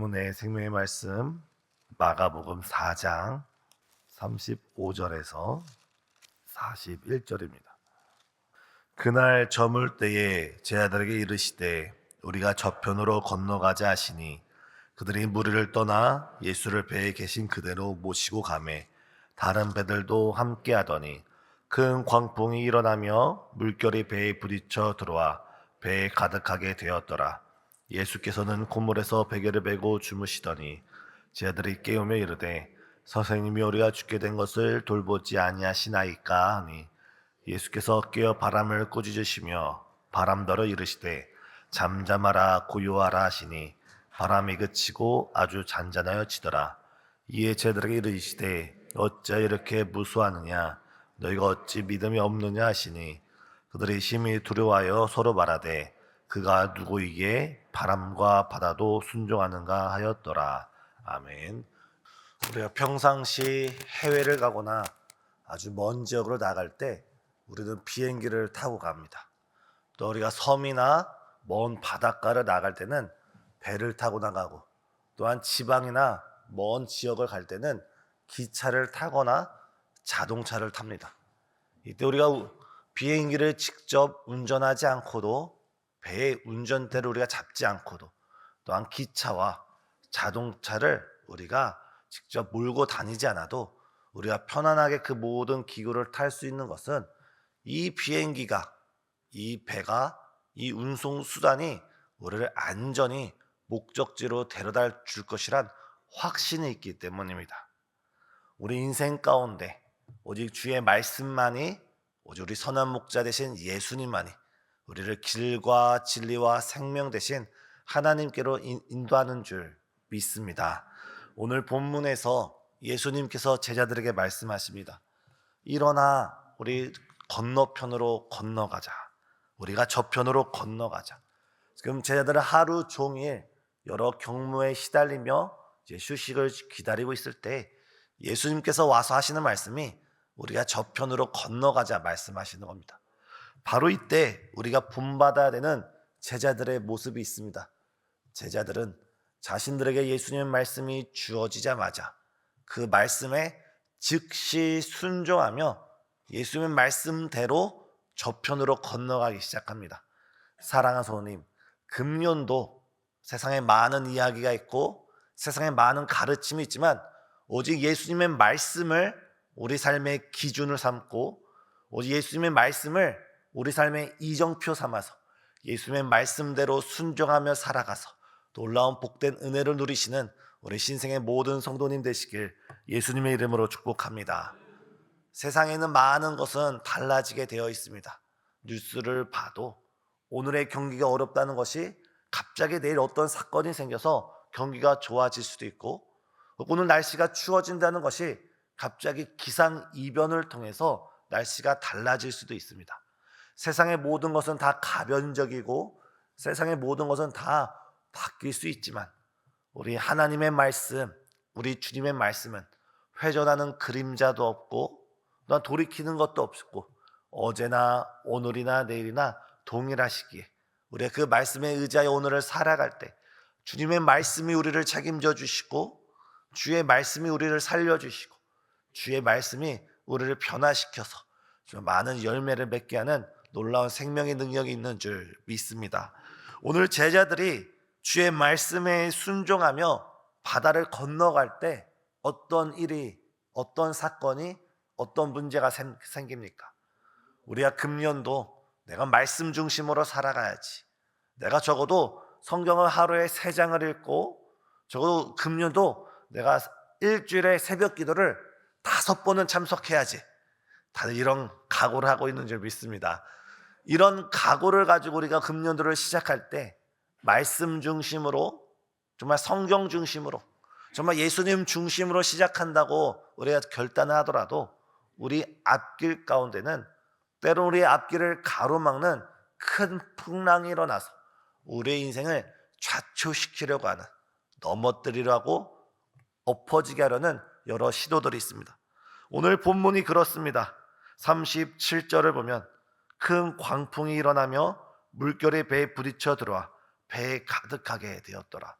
본문의 생명의 말씀 마가복음 4장 35절에서 41절입니다. 그날 저물 때에 제자들에게 이르시되 우리가 저편으로 건너가자 하시니 그들이 무리를 떠나 예수를 배에 계신 그대로 모시고 가매 다른 배들도 함께 하더니 큰 광풍이 일어나며 물결이 배에 부딪혀 들어와 배에 가득하게 되었더라. 예수께서는 고물에서 베개를 메고 주무시더니 제자들이 깨우며 이르되 선생님이 우리가 죽게 된 것을 돌보지 아니하시나이까 하니 예수께서 깨어 바람을 꾸짖으시며 바람더러 이르시되 잠잠하라 고요하라 하시니 바람이 그치고 아주 잔잔하여 치더라. 이에 제자들에게 이르시되 어찌 이렇게 무수하느냐 너희가 어찌 믿음이 없느냐 하시니 그들이 심히 두려워하여 서로 말하되 그가 누구이기에 바람과 바다도 순종하는가 하였더라. 아멘. 우리가 평상시 해외를 가거나 아주 먼 지역으로 나갈 때 우리는 비행기를 타고 갑니다. 또 우리가 섬이나 먼 바닷가를 나갈 때는 배를 타고 나가고, 또한 지방이나 먼 지역을 갈 때는 기차를 타거나 자동차를 탑니다. 이때 우리가 비행기를 직접 운전하지 않고도, 배의 운전대를 우리가 잡지 않고도, 또한 기차와 자동차를 우리가 직접 몰고 다니지 않아도 우리가 편안하게 그 모든 기구를 탈 수 있는 것은 이 비행기가, 이 배가, 이 운송 수단이 우리를 안전히 목적지로 데려다 줄 것이란 확신이 있기 때문입니다. 우리 인생 가운데 오직 주의 말씀만이, 오직 우리 선한 목자 되신 예수님만이 우리를 길과 진리와 생명 되신 하나님께로 인도하는 줄 믿습니다. 오늘 본문에서 예수님께서 제자들에게 말씀하십니다. 일어나 우리 건너편으로 건너가자. 우리가 저편으로 건너가자. 지금 제자들은 하루 종일 여러 경무에 시달리며 이제 휴식을 기다리고 있을 때 예수님께서 와서 하시는 말씀이 우리가 저편으로 건너가자 말씀하시는 겁니다. 바로 이때 우리가 본받아야 되는 제자들의 모습이 있습니다. 제자들은 자신들에게 예수님의 말씀이 주어지자마자 그 말씀에 즉시 순종하며 예수님의 말씀대로 저편으로 건너가기 시작합니다. 사랑하는 성도님, 금년도 세상에 많은 이야기가 있고 세상에 많은 가르침이 있지만 오직 예수님의 말씀을 우리 삶의 기준을 삼고 오직 예수님의 말씀을 우리 삶의 이정표 삼아서 예수님의 말씀대로 순종하며 살아가서 놀라운 복된 은혜를 누리시는 우리 신생의 모든 성도님 되시길 예수님의 이름으로 축복합니다. 세상에는 많은 것은 달라지게 되어 있습니다. 뉴스를 봐도 오늘의 경기가 어렵다는 것이 갑자기 내일 어떤 사건이 생겨서 경기가 좋아질 수도 있고, 오늘 날씨가 추워진다는 것이 갑자기 기상이변을 통해서 날씨가 달라질 수도 있습니다. 세상의 모든 것은 다 가변적이고 세상의 모든 것은 다 바뀔 수 있지만 우리 하나님의 말씀, 우리 주님의 말씀은 회전하는 그림자도 없고 또한 돌이키는 것도 없고 어제나 오늘이나 내일이나 동일하시기에 우리가 그 말씀에 의지하여 오늘을 살아갈 때 주님의 말씀이 우리를 책임져 주시고 주의 말씀이 우리를 살려주시고 주의 말씀이 우리를 변화시켜서 많은 열매를 맺게 하는 놀라운 생명의 능력이 있는 줄 믿습니다. 오늘 제자들이 주의 말씀에 순종하며 바다를 건너갈 때 어떤 일이, 어떤 사건이, 어떤 문제가 생깁니까? 우리가 금년도 내가 말씀 중심으로 살아가야지, 내가 적어도 성경을 하루에 3장을 읽고 적어도 금년도 내가 일주일에 새벽 기도를 5번은 참석해야지, 다들 이런 각오를 하고 있는 줄 믿습니다. 이런 각오를 가지고 우리가 금년도를 시작할 때 말씀 중심으로, 정말 성경 중심으로, 정말 예수님 중심으로 시작한다고 우리가 결단을 하더라도 우리 앞길 가운데는 때론 우리의 앞길을 가로막는 큰 풍랑이 일어나서 우리의 인생을 좌초시키려고 하는, 넘어뜨리려고 엎어지게 하려는 여러 시도들이 있습니다. 오늘 본문이 그렇습니다. 37절을 보면 큰 광풍이 일어나며 물결이 배에 부딪혀 들어와 배에 가득하게 되었더라.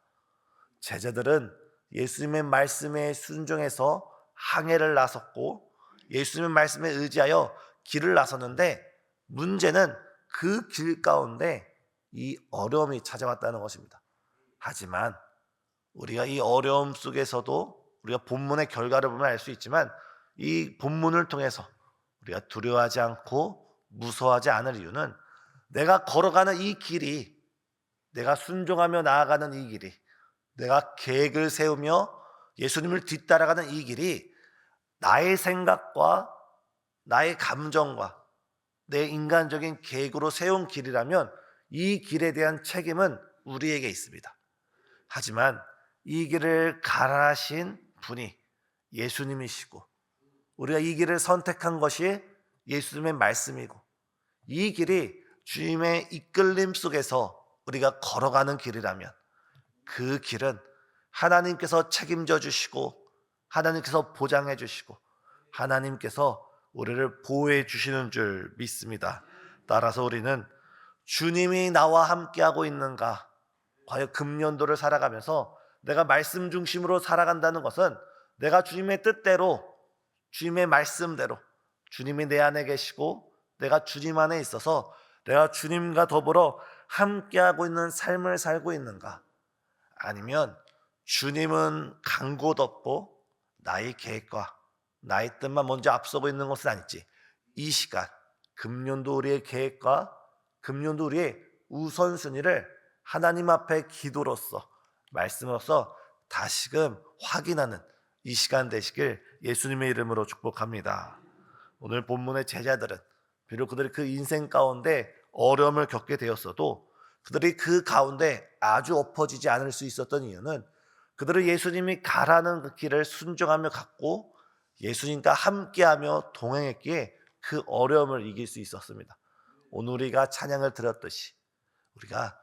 제자들은 예수님의 말씀에 순종해서 항해를 나섰고 예수님의 말씀에 의지하여 길을 나섰는데, 문제는 그 길 가운데 이 어려움이 찾아왔다는 것입니다. 하지만 우리가 이 어려움 속에서도 우리가 본문의 결과를 보면 알 수 있지만, 이 본문을 통해서 우리가 두려워하지 않고 무서워하지 않을 이유는, 내가 걸어가는 이 길이, 내가 순종하며 나아가는 이 길이, 내가 계획을 세우며 예수님을 뒤따라가는 이 길이 나의 생각과 나의 감정과 내 인간적인 계획으로 세운 길이라면 이 길에 대한 책임은 우리에게 있습니다. 하지만 이 길을 가라하신 분이 예수님이시고, 우리가 이 길을 선택한 것이 예수님의 말씀이고, 이 길이 주님의 이끌림 속에서 우리가 걸어가는 길이라면 그 길은 하나님께서 책임져 주시고, 하나님께서 보장해 주시고, 하나님께서 우리를 보호해 주시는 줄 믿습니다. 따라서 우리는 주님이 나와 함께하고 있는가, 과연 금년도를 살아가면서 내가 말씀 중심으로 살아간다는 것은, 내가 주님의 뜻대로, 주님의 말씀대로, 주님이 내 안에 계시고 내가 주님 안에 있어서 내가 주님과 더불어 함께하고 있는 삶을 살고 있는가, 아니면 주님은 간 곳 없고 나의 계획과 나의 뜻만 먼저 앞서고 있는 것은 아닐지, 이 시간 금년도 우리의 계획과 금년도 우리의 우선순위를 하나님 앞에 기도로서, 말씀으로서 다시금 확인하는 이 시간 되시길 예수님의 이름으로 축복합니다. 오늘 본문의 제자들은 비록 그들이 그 인생 가운데 어려움을 겪게 되었어도 그들이 그 가운데 아주 엎어지지 않을 수 있었던 이유는, 그들은 예수님이 가라는 그 길을 순종하며 갔고 예수님과 함께하며 동행했기에 그 어려움을 이길 수 있었습니다. 오늘 우리가 찬양을 드렸듯이 우리가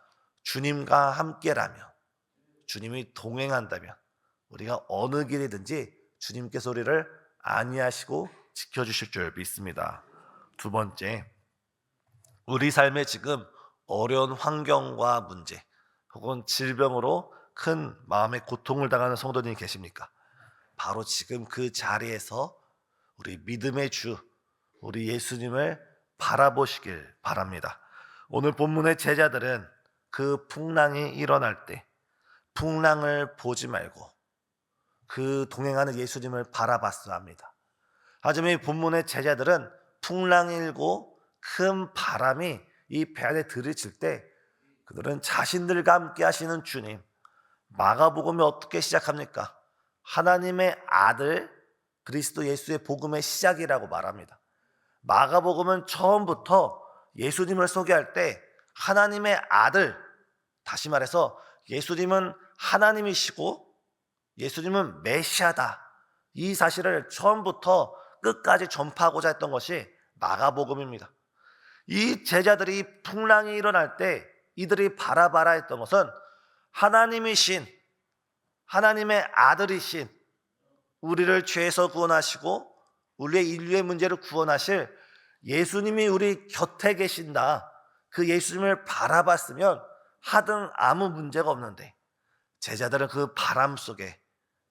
주님과 함께라면, 주님이 동행한다면 우리가 어느 길이든지 주님께서 우리를 안위하시고 지켜주실 줄 믿습니다. 두 번째, 우리 삶에 지금 어려운 환경과 문제 혹은 질병으로 큰 마음의 고통을 당하는 성도님이 계십니까? 바로 지금 그 자리에서 우리 믿음의 주, 우리 예수님을 바라보시길 바랍니다. 오늘 본문의 제자들은 그 풍랑이 일어날 때 풍랑을 보지 말고 그 동행하는 예수님을 바라봤어야 합니다. 하지만 이 본문의 제자들은 풍랑이 일고 큰 바람이 이 배 안에 들이칠 때 그들은 자신들과 함께 하시는 주님, 마가복음이 어떻게 시작합니까? 하나님의 아들 그리스도 예수의 복음의 시작이라고 말합니다. 마가복음은 처음부터 예수님을 소개할 때 하나님의 아들, 다시 말해서 예수님은 하나님이시고 예수님은 메시아다, 이 사실을 처음부터 끝까지 전파하고자 했던 것이 마가복음입니다. 이 제자들이 풍랑이 일어날 때 이들이 바라봐라 했던 것은 하나님이신, 하나님의 아들이신, 우리를 죄에서 구원하시고 우리의 인류의 문제를 구원하실 예수님이 우리 곁에 계신다, 그 예수님을 바라봤으면 하등 아무 문제가 없는데, 제자들은 그 바람 속에,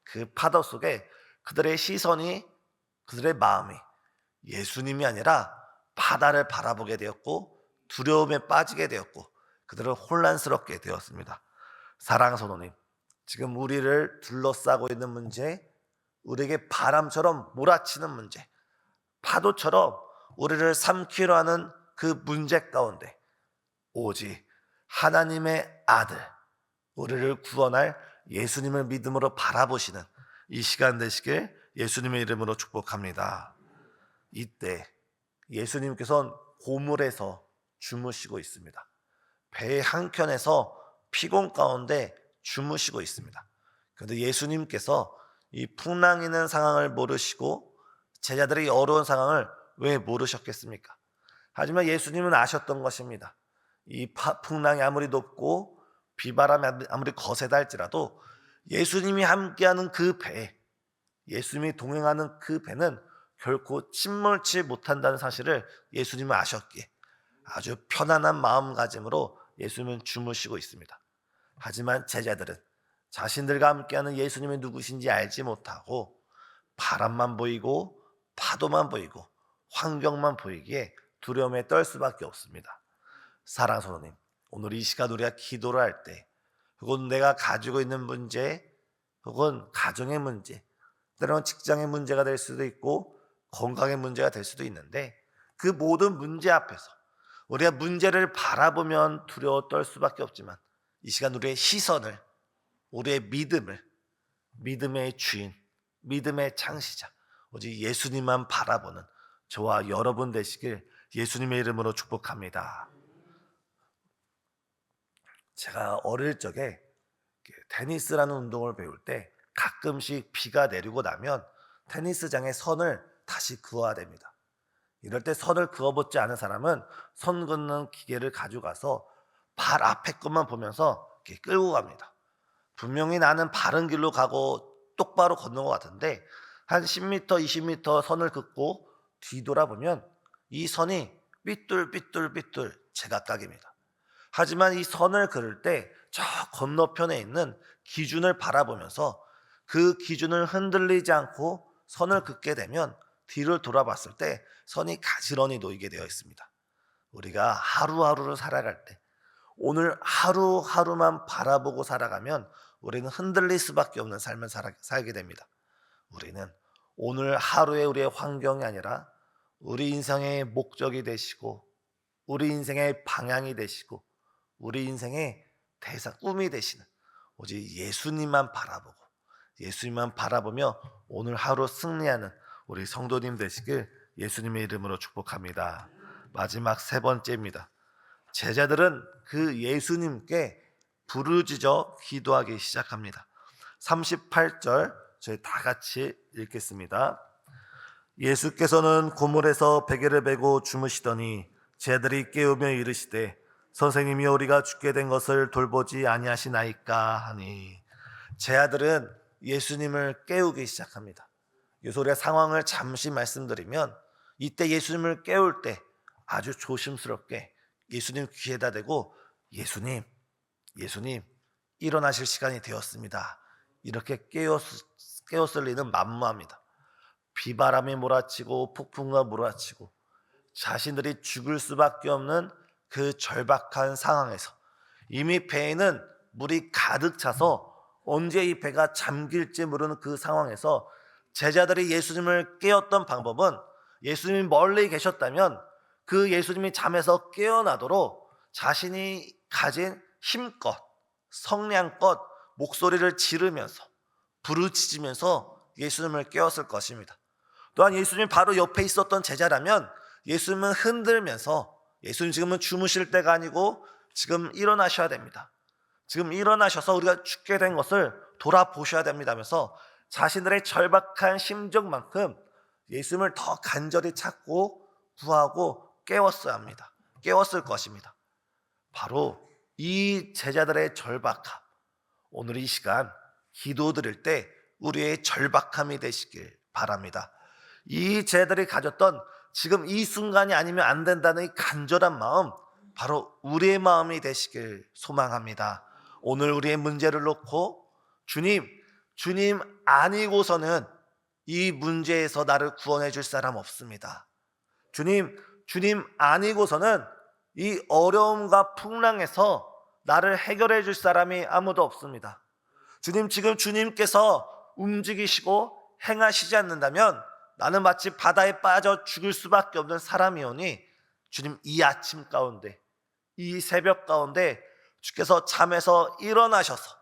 그 파도 속에 그들의 시선이, 그들의 마음이 예수님이 아니라 바다를 바라보게 되었고 두려움에 빠지게 되었고 그들은 혼란스럽게 되었습니다. 사랑하는 성도님, 지금 우리를 둘러싸고 있는 문제, 우리에게 바람처럼 몰아치는 문제, 파도처럼 우리를 삼키려 하는 그 문제 가운데 오직 하나님의 아들, 우리를 구원할 예수님을 믿음으로 바라보시는 이 시간 되시길 예수님의 이름으로 축복합니다. 이때 예수님께서는 고물에서 주무시고 있습니다. 배의 한켠에서 피곤 가운데 주무시고 있습니다. 그런데 예수님께서 이 풍랑 있는 상황을 모르시고 제자들의 어려운 상황을 왜 모르셨겠습니까? 하지만 예수님은 아셨던 것입니다. 이 풍랑이 아무리 높고 비바람이 아무리 거세다 할지라도 예수님이 함께하는 그 배, 예수님이 동행하는 그 배는 결코 침몰치 못한다는 사실을 예수님은 아셨기에 아주 편안한 마음가짐으로 예수님은 주무시고 있습니다. 하지만 제자들은 자신들과 함께하는 예수님이 누구신지 알지 못하고 바람만 보이고 파도만 보이고 환경만 보이기에 두려움에 떨 수밖에 없습니다. 사랑하는 성도님, 오늘 이 시간 우리가 기도를 할 때, 혹은 내가 가지고 있는 문제, 혹은 가정의 문제, 때로는 직장의 문제가 될 수도 있고 건강의 문제가 될 수도 있는데, 그 모든 문제 앞에서 우리가 문제를 바라보면 두려워 떨 수밖에 없지만, 이 시간 우리의 시선을, 우리의 믿음을, 믿음의 주인, 믿음의 창시자 오직 예수님만 바라보는 저와 여러분 되시길 예수님의 이름으로 축복합니다. 제가 어릴 적에 테니스라는 운동을 배울 때 가끔씩 비가 내리고 나면 테니스장의 선을 다시 그어야 됩니다. 이럴 때 선을 그어보지 않은 사람은 선 긋는 기계를 가져가서 발 앞에 것만 보면서 이렇게 끌고 갑니다. 분명히 나는 바른 길로 가고 똑바로 걷는 것 같은데 한 10m, 20m 선을 긋고 뒤돌아보면 이 선이 삐뚤삐뚤삐뚤 제각각입니다. 하지만 이 선을 그을 때 저 건너편에 있는 기준을 바라보면서 그 기준을 흔들리지 않고 선을 긋게 되면 뒤를 돌아봤을 때 선이 가지런히 놓이게 되어 있습니다. 우리가 하루하루를 살아갈 때 오늘 하루하루만 바라보고 살아가면 우리는 흔들릴 수밖에 없는 삶을 살게 됩니다. 우리는 오늘 하루의 우리의 환경이 아니라 우리 인생의 목적이 되시고 우리 인생의 방향이 되시고 우리 인생의 대사 꿈이 되시는 오직 예수님만 바라보고 예수님만 바라보며 오늘 하루 승리하는 우리 성도님 되시길 예수님의 이름으로 축복합니다. 마지막 세 번째입니다. 제자들은 그 예수님께 부르짖어 기도하기 시작합니다. 38절 저희 다 같이 읽겠습니다. 예수께서는 고물에서 베개를 베고 주무시더니 제자들이 깨우며 이르시되 선생님이 우리가 죽게 된 것을 돌보지 아니하시나이까 하니, 제자들은 예수님을 깨우기 시작합니다. 그래서 우리가 상황을 잠시 말씀드리면 이때 예수님을 깨울 때 아주 조심스럽게 예수님 귀에다 대고 예수님 일어나실 시간이 되었습니다. 이렇게 깨웠을 리는 만무합니다. 비바람이 몰아치고 폭풍과 몰아치고 자신들이 죽을 수밖에 없는 그 절박한 상황에서 이미 배에는 물이 가득 차서 언제 이 배가 잠길지 모르는 그 상황에서 제자들이 예수님을 깨웠던 방법은 예수님이 멀리 계셨다면 그 예수님이 잠에서 깨어나도록 자신이 가진 힘껏 성량껏 목소리를 지르면서 부르짖으면서 예수님을 깨웠을 것입니다. 또한 예수님이 바로 옆에 있었던 제자라면 예수님은 흔들면서 예수님 지금은 주무실 때가 아니고 지금 일어나셔야 됩니다. 지금 일어나셔서 우리가 죽게 된 것을 돌아보셔야 됩니다 하면서 자신들의 절박한 심정만큼 예수님을 더 간절히 찾고 구하고 깨웠어야 합니다. 깨웠을 것입니다. 바로 이 제자들의 절박함, 오늘 이 시간 기도 드릴 때 우리의 절박함이 되시길 바랍니다. 이 제자들이 가졌던 지금 이 순간이 아니면 안 된다는 이 간절한 마음, 바로 우리의 마음이 되시길 소망합니다. 오늘 우리의 문제를 놓고 주님 아니고서는 이 문제에서 나를 구원해 줄 사람 없습니다. 주님 아니고서는 이 어려움과 풍랑에서 나를 해결해 줄 사람이 아무도 없습니다. 주님, 지금 주님께서 움직이시고 행하시지 않는다면 나는 마치 바다에 빠져 죽을 수밖에 없는 사람이오니 주님, 이 아침 가운데, 이 새벽 가운데 주께서 잠에서 일어나셔서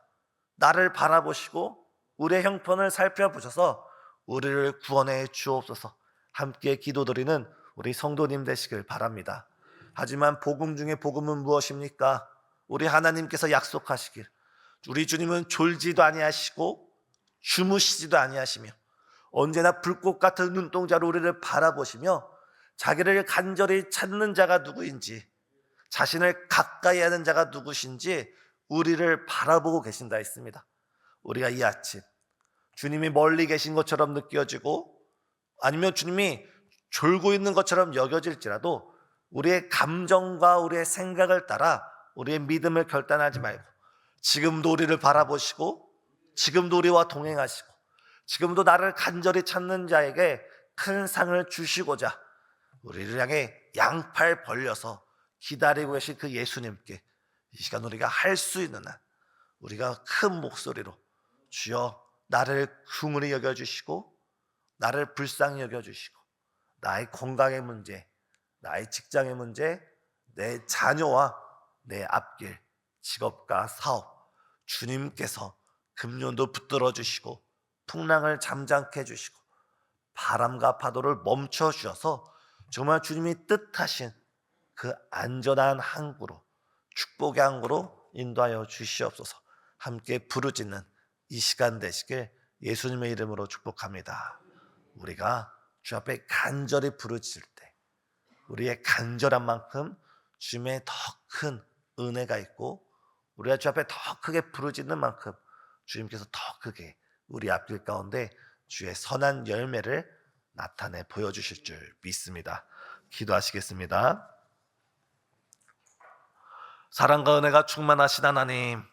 나를 바라보시고 우리의 형편을 살펴보셔서 우리를 구원해 주옵소서. 함께 기도드리는 우리 성도님 되시길 바랍니다. 하지만 복음 중에 복음은 무엇입니까? 우리 하나님께서 약속하시길 우리 주님은 졸지도 아니하시고 주무시지도 아니하시며 언제나 불꽃 같은 눈동자로 우리를 바라보시며 자기를 간절히 찾는 자가 누구인지, 자신을 가까이 하는 자가 누구신지 우리를 바라보고 계신다 했습니다. 우리가 이 아침 주님이 멀리 계신 것처럼 느껴지고 아니면 주님이 졸고 있는 것처럼 여겨질지라도 우리의 감정과 우리의 생각을 따라 우리의 믿음을 결단하지 말고 지금도 우리를 바라보시고 지금도 우리와 동행하시고 지금도 나를 간절히 찾는 자에게 큰 상을 주시고자 우리를 향해 양팔 벌려서 기다리고 계신 그 예수님께 이 시간 우리가 할 수 있는 한 우리가 큰 목소리로 주여 나를 긍휼히 여겨주시고 나를 불쌍히 여겨주시고 나의 건강의 문제, 나의 직장의 문제, 내 자녀와 내 앞길, 직업과 사업 주님께서 금년도 붙들어 주시고 풍랑을 잠잠케 해주시고 바람과 파도를 멈춰 주셔서 정말 주님이 뜻하신 그 안전한 항구로 축복의 항구로 인도하여 주시옵소서. 함께 부르짖는 이 시간 되시길 예수님의 이름으로 축복합니다. 우리가 주 앞에 간절히 부르짖을 때 우리의 간절한 만큼 주님의 더 큰 은혜가 있고 우리가 주 앞에 더 크게 부르짖는 만큼 주님께서 더 크게 우리 앞길 가운데 주의 선한 열매를 나타내 보여주실 줄 믿습니다. 기도하시겠습니다. 사랑과 은혜가 충만하신 하나님,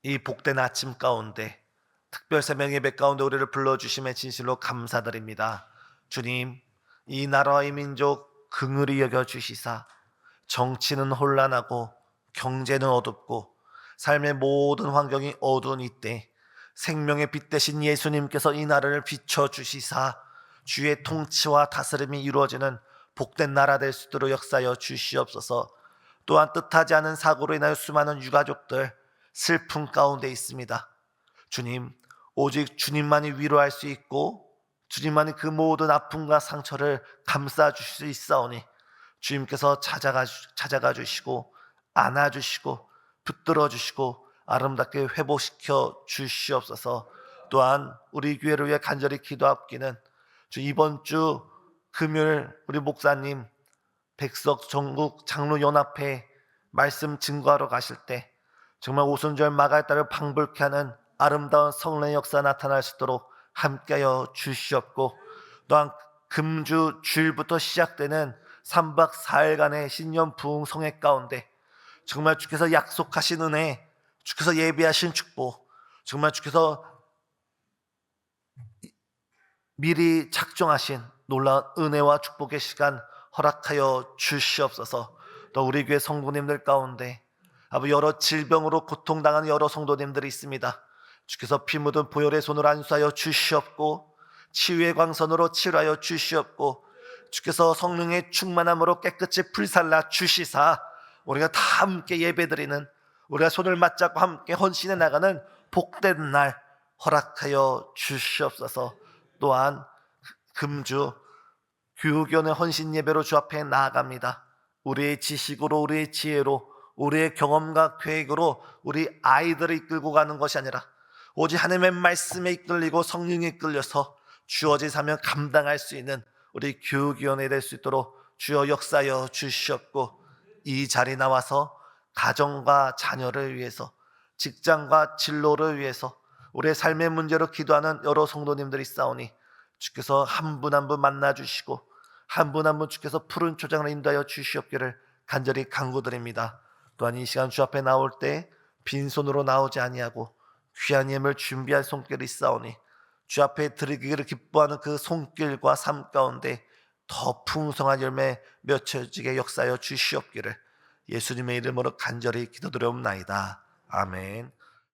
이 복된 아침 가운데 특별 새벽 예배 가운데 우리를 불러주심에 진실로 감사드립니다. 주님, 이 나라와 이 민족 긍휼히 여겨주시사 정치는 혼란하고 경제는 어둡고 삶의 모든 환경이 어두운 이때 생명의 빛 대신 예수님께서 이 나라를 비춰주시사 주의 통치와 다스림이 이루어지는 복된 나라 될 수 있도록 역사하여 주시옵소서. 또한 뜻하지 않은 사고로 인하여 수많은 유가족들 슬픔 가운데 있습니다. 주님, 오직 주님만이 위로할 수 있고 주님만이 그 모든 아픔과 상처를 감싸 주실 수 있사오니 주님께서 찾아가 주시고 안아주시고 붙들어 주시고 아름답게 회복시켜 주시옵소서. 또한 우리 교회를 위해 간절히 기도하기는 주 이번 주 금요일 우리 목사님 백석 전국 장로연합회 말씀 증거하러 가실 때 정말 오순절 마가의 딸을 방불케 하는 아름다운 성령의 역사 나타날 수 있도록 함께하여 주시옵고 또한 금주 주일부터 시작되는 3박 4일간의 신년 부흥 성회 가운데 정말 주께서 약속하신 은혜, 주께서 예비하신 축복, 정말 주께서 미리 작정하신 놀라운 은혜와 축복의 시간 허락하여 주시옵소서. 또 우리 교회 성도님들 가운데 여러 질병으로 고통당하는 여러 성도님들이 있습니다. 주께서 피 묻은 보혈의 손으로 안수하여 주시옵고 치유의 광선으로 치료하여 주시옵고 주께서 성령의 충만함으로 깨끗이 불살라 주시사 우리가 다 함께 예배드리는 우리가 손을 맞잡고 함께 헌신해 나가는 복된 날 허락하여 주시옵소서. 또한 금주 교육위원회 헌신 예배로 주 앞에 나아갑니다. 우리의 지식으로 우리의 지혜로 우리의 경험과 계획으로 우리 아이들을 이끌고 가는 것이 아니라 오직 하나님의 말씀에 이끌리고 성령에 이끌려서 주어진 사명 감당할 수 있는 우리 교육위원회 될 수 있도록 주여 역사하여 주시옵고 이 자리에 나와서 가정과 자녀를 위해서 직장과 진로를 위해서 우리의 삶의 문제로 기도하는 여러 성도님들이 있사오니 주께서 한 분 한 분 만나주시고 한 분 한 분 주께서 푸른 초장을 인도하여 주시옵기를 간절히 간구드립니다. 또한 이 시간 주 앞에 나올 때 빈손으로 나오지 아니하고 귀한 예물 준비할 손길이 있사오니 주 앞에 드리기를 기뻐하는 그 손길과 삶 가운데 더 풍성한 열매 맺혀지게 역사하여 주시옵기를 예수님의 이름으로 간절히 기도드려옵나이다. 아멘.